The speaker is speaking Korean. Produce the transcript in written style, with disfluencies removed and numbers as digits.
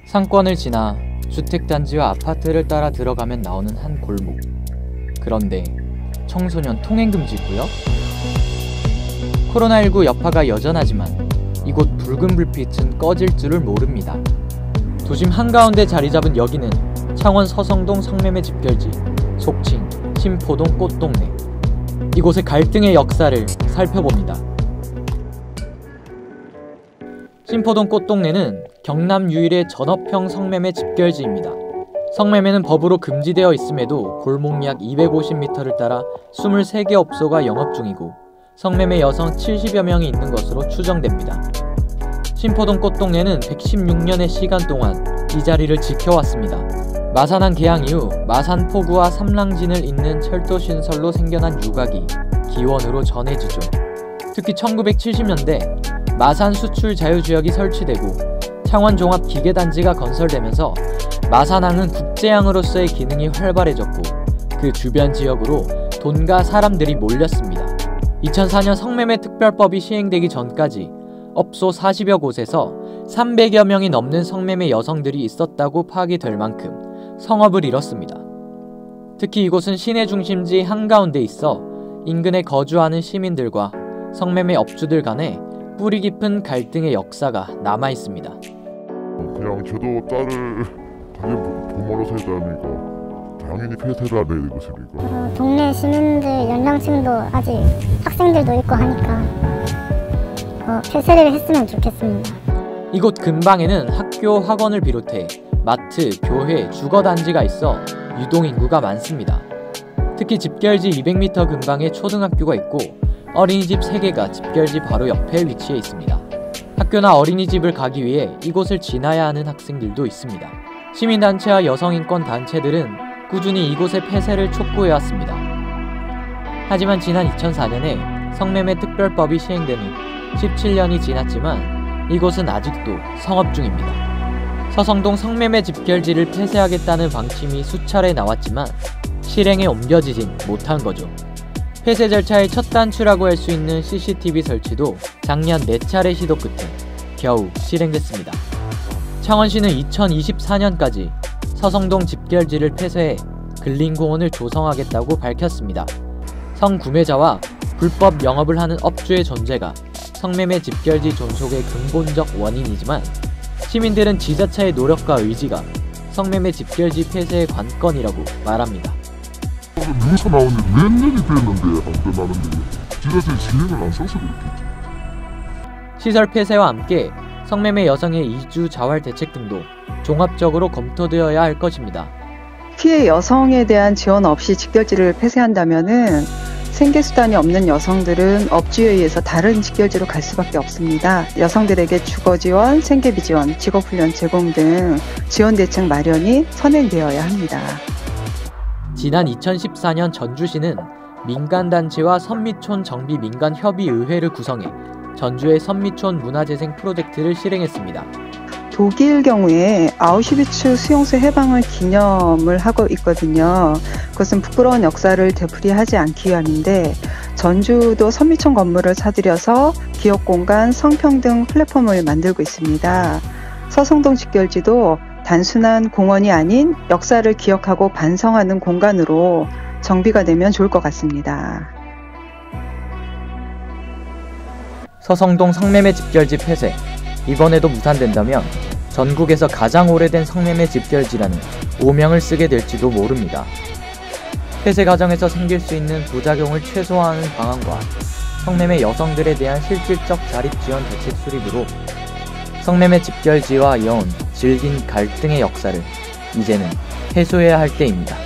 상권을 지나 주택단지와 아파트를 따라 들어가면 나오는 한 골목. 그런데 청소년 통행금지구역? 코로나19 여파가 여전하지만 이곳 붉은 불빛은 꺼질 줄을 모릅니다. 도심 한가운데 자리 잡은 여기는 창원 서성동 성매매 집결지, 속칭 신포동 꽃동네. 이곳의 갈등의 역사를 살펴봅니다. 신포동 꽃동네는 경남 유일의 전업형 성매매 집결지입니다. 성매매는 법으로 금지되어 있음에도 골목 약 250m를 따라 23개 업소가 영업 중이고 성매매 여성 70여 명이 있는 것으로 추정됩니다. 신포동 꽃동네는 116년의 시간 동안 이 자리를 지켜왔습니다. 마산항 개항 이후 마산 포구와 삼랑진을 잇는 철도 신설로 생겨난 유곽이 기원으로 전해지죠. 특히 1970년대 마산 수출 자유지역이 설치되고 창원 종합기계단지가 건설되면서 마산항은 국제항으로서의 기능이 활발해졌고 그 주변 지역으로 돈과 사람들이 몰렸습니다. 2004년 성매매 특별법이 시행되기 전까지 업소 40여 곳에서 300여 명이 넘는 성매매 여성들이 있었다고 파악이 될 만큼 성업을 이뤘습니다. 특히 이곳은 시내 중심지 한가운데 있어 인근에 거주하는 시민들과 성매매 업주들 간에 뿌리 깊은 갈등의 역사가 남아있습니다. 그냥 저도 딸을 가게 부모로서 했다니까 당연히 폐쇄를 해야 되는 것입니까? 동네 시민들 연령층도 아직 학생들도 있고 하니까 폐쇄를 했으면 좋겠습니다. 이곳 근방에는 학교, 학원을 비롯해 마트, 교회, 주거단지가 있어 유동인구가 많습니다. 특히 집결지 200m 근방에 초등학교가 있고 어린이집 3개가 집결지 바로 옆에 위치해 있습니다. 학교나 어린이집을 가기 위해 이곳을 지나야 하는 학생들도 있습니다. 시민단체와 여성인권단체들은 꾸준히 이곳의 폐쇄를 촉구해왔습니다. 하지만 지난 2004년에 성매매 특별법이 시행된 후 17년이 지났지만 이곳은 아직도 성업 중입니다. 서성동 성매매 집결지를 폐쇄하겠다는 방침이 수차례 나왔지만 실행에 옮겨지진 못한 거죠. 폐쇄 절차의 첫 단추라고 할 수 있는 CCTV 설치도 작년 4차례 시도 끝에 겨우 실행됐습니다. 창원시는 2024년까지 서성동 집결지를 폐쇄해 근린공원을 조성하겠다고 밝혔습니다. 성구매자와 불법 영업을 하는 업주의 존재가 성매매 집결지 존속의 근본적 원인이지만 시민들은 지자체의 노력과 의지가 성매매 집결지 폐쇄의 관건이라고 말합니다. 뉴스 나오는데 몇 년이 됐는데 안 끝나는데 지자체 진행을 안 써서 그렇겠지. 시설 폐쇄와 함께 성매매 여성의 이주 자활 대책 등도 종합적으로 검토되어야 할 것입니다. 피해 여성에 대한 지원 없이 집결지를 폐쇄한다면은 생계수단이 없는 여성들은 업주에 의해서 다른 집결지로 갈 수밖에 없습니다. 여성들에게 주거지원, 생계비지원, 직업훈련 제공 등 지원 대책 마련이 선행되어야 합니다. 지난 2014년 전주시는 민간단체와 선미촌 정비 민간협의의회를 구성해 전주의 선미촌 문화재생 프로젝트를 실행했습니다. 독일 경우에 아우슈비츠 수용소 해방을 기념을 하고 있거든요. 그것은 부끄러운 역사를 되풀이하지 않기 위함인데 전주도 선미촌 건물을 사들여서 기업공간 성평등 플랫폼을 만들고 있습니다. 서성동 집결지도 단순한 공원이 아닌 역사를 기억하고 반성하는 공간으로 정비가 되면 좋을 것 같습니다. 서성동 성매매 집결지 폐쇄, 이번에도 무산된다면 전국에서 가장 오래된 성매매 집결지라는 오명을 쓰게 될지도 모릅니다. 폐쇄 과정에서 생길 수 있는 부작용을 최소화하는 방안과 성매매 여성들에 대한 실질적 자립 지원 대책 수립으로 성매매 집결지와 이어온 질긴 갈등의 역사를 이제는 해소해야 할 때입니다.